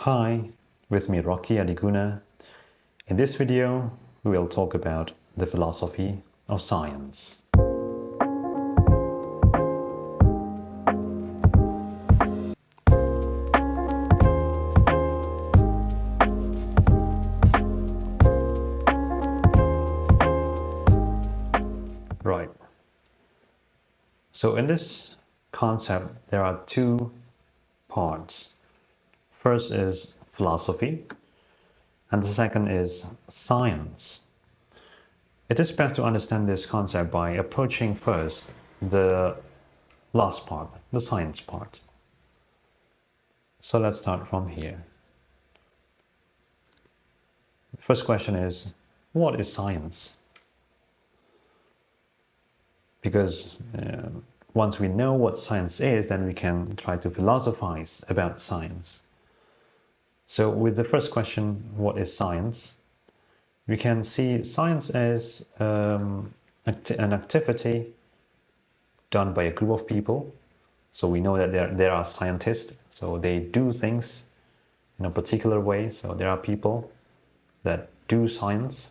Hi, with me Rocky Adiguna. In this video, we will talk about the philosophy of science. Right. So in this concept, there are two parts. First is philosophy, and the second is science. It is best to understand this concept by approaching first the last part, the science part. So let's start from here. The first question is, what is science? Because once we know what science is, then we can try to philosophize about science. So with the first question, what is science? We can see science as an activity done by a group of people. So we know that there are scientists, so they do things in a particular way. So there are people that do science.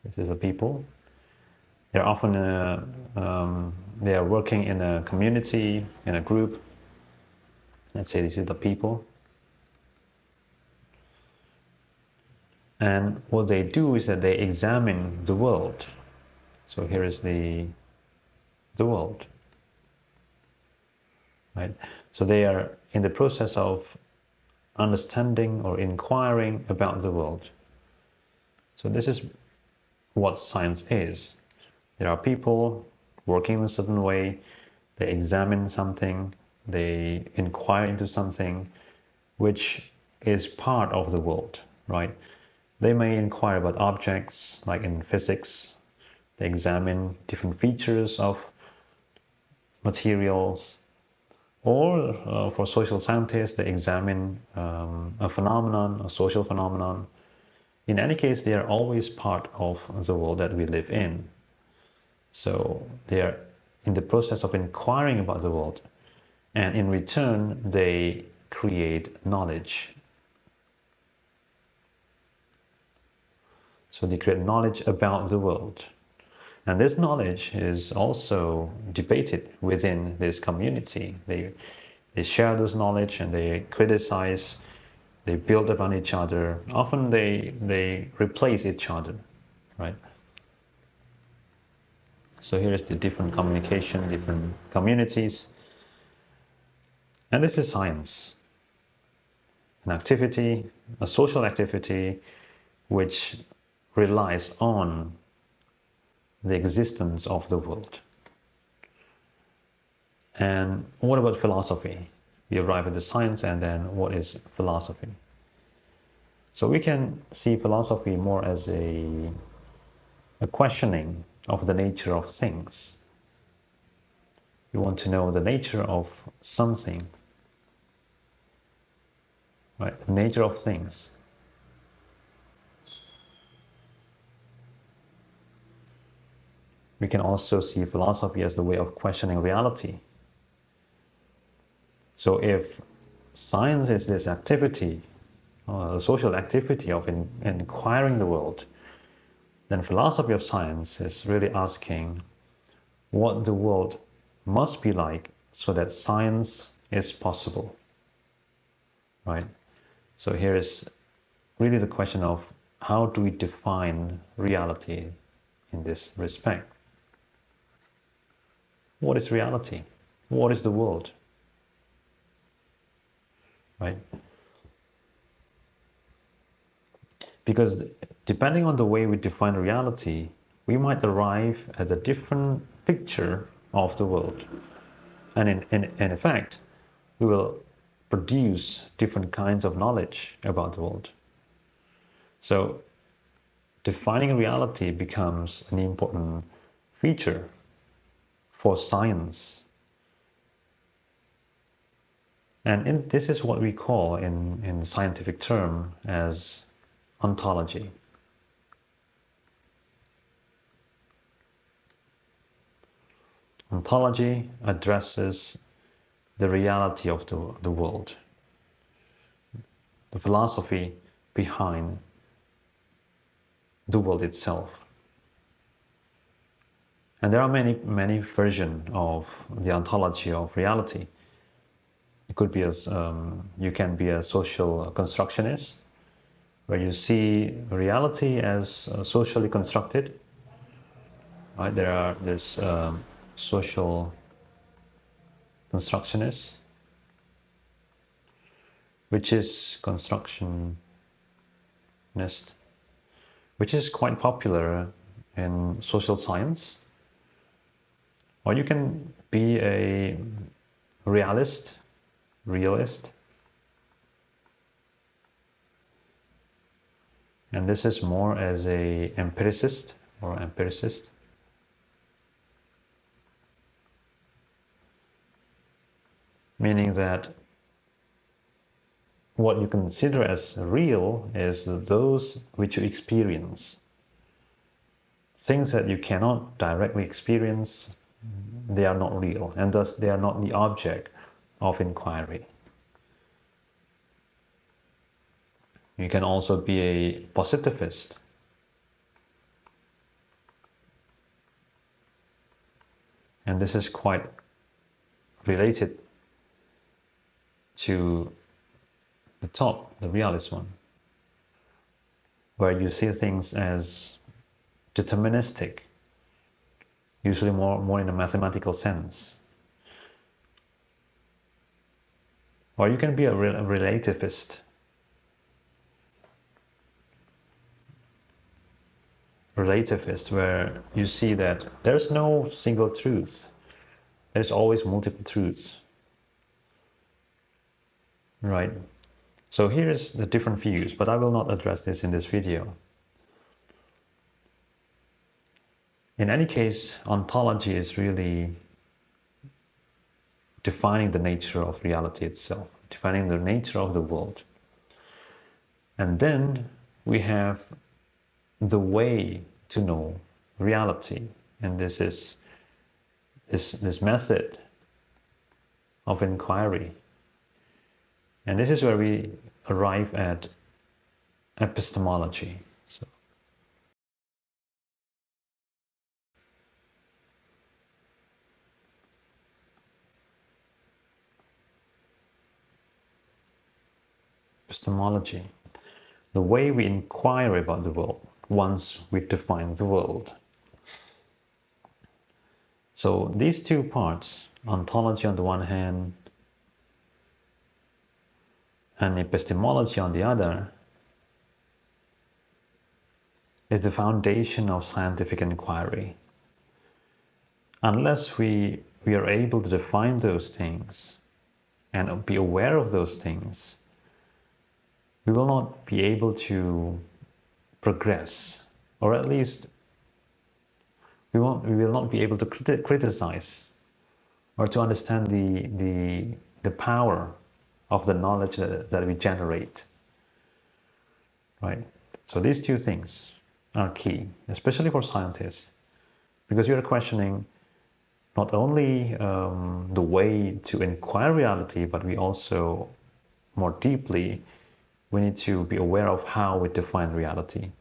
This is a people. They're often they are working in a community, in a group. Let's say this is the people. And what they do is that they examine the world. So here is the world. Right? So they are in the process of understanding or inquiring about the world. So this is what science is. There are people working in a certain way, they examine something, they inquire into something which is part of the world, right? They may inquire about objects, like in physics, they examine different features of materials, or for social scientists, they examine a phenomenon, a social phenomenon. In any case, they are always part of the world that we live in. So they are in the process of inquiring about the world, and in return, they create knowledge. So they create knowledge about the world. And this knowledge is also debated within this community. They share this knowledge and they criticize, they build upon each other. Often they replace each other, right? So here is the different communication, different communities. And this is science. An activity, a social activity, which relies on the existence of the world. And what about philosophy? We arrive at the science, and then what is philosophy? So we can see philosophy more as a questioning of the nature of things. You want to know the nature of something, right? The nature of things. We can also see philosophy as the way of questioning reality. So if science is this activity, a social activity of inquiring the world, then philosophy of science is really asking what the world must be like so that science is possible, right? So here is really the question of how do we define reality in this respect? What is reality? What is the world? Right? Because depending on the way we define reality, we might arrive at a different picture of the world. And in effect, we will produce different kinds of knowledge about the world. So defining reality becomes an important feature for science. And this is what we call in scientific term as ontology. Ontology addresses the reality of the world. the philosophy behind the world itself. And there are many versions of the ontology of reality. It could be as you can be a social constructionist, where you see reality as socially constructed. Right? There's social constructionists, which is constructionist, which is quite popular in social science. Or you can be a realist, and this is more as a empiricist or empiricist. Meaning that what you consider as real is those which you experience. Things that you cannot directly experience, they are not real, and thus they are not the object of inquiry. You can also be a positivist. And this is quite related to the top, the realist one, where you see things as deterministic, usually more in a mathematical sense. Or you can be a relativist. Relativist, where you see that there's no single truth. There's always multiple truths. Right? So here's the different views, but I will not address this in this video. In any case, ontology is really defining the nature of reality itself, defining the nature of the world. And then we have the way to know reality, and this is this method of inquiry. And this is where we arrive at epistemology. So, epistemology, the way we inquire about the world once we define the world. So these two parts, ontology on the one hand and epistemology on the other, is the foundation of scientific inquiry. Unless we are able to define those things and be aware of those things, we will not be able to progress, or at least we will not be able to criticize or to understand the power of the knowledge that we generate. Right? So these two things are key, especially for scientists, because you are questioning not only the way to inquire reality, but we also, more deeply, we need to be aware of how we define reality.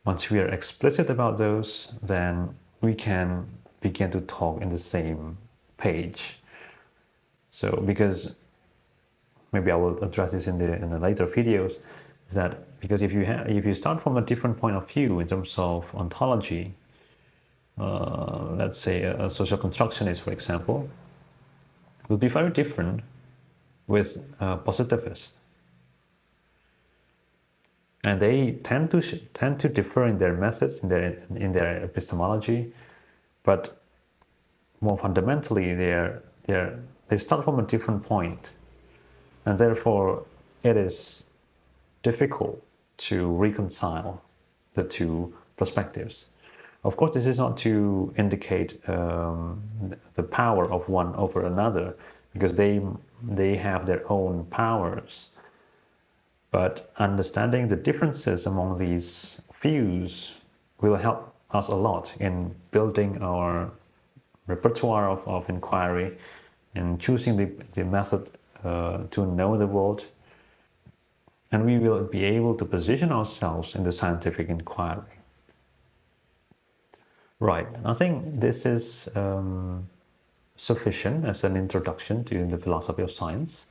Once we are explicit about those, then we can begin to talk in the same page. So, because maybe I will address this in the later videos, is that because if you start from a different point of view in terms of ontology, let's say a social constructionist, for example, will be very different with a positivist. And they tend to differ in their methods, in their epistemology, but more fundamentally, they start from a different point, and therefore it is difficult to reconcile the two perspectives. Of course, this is not to indicate the power of one over another, because they have their own powers. But understanding the differences among these views will help us a lot in building our repertoire of inquiry and choosing the method to know the world. and we will be able to position ourselves in the scientific inquiry. Right, I think this is sufficient as an introduction to the philosophy of science.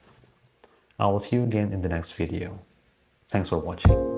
I will see you again in the next video. Thanks for watching.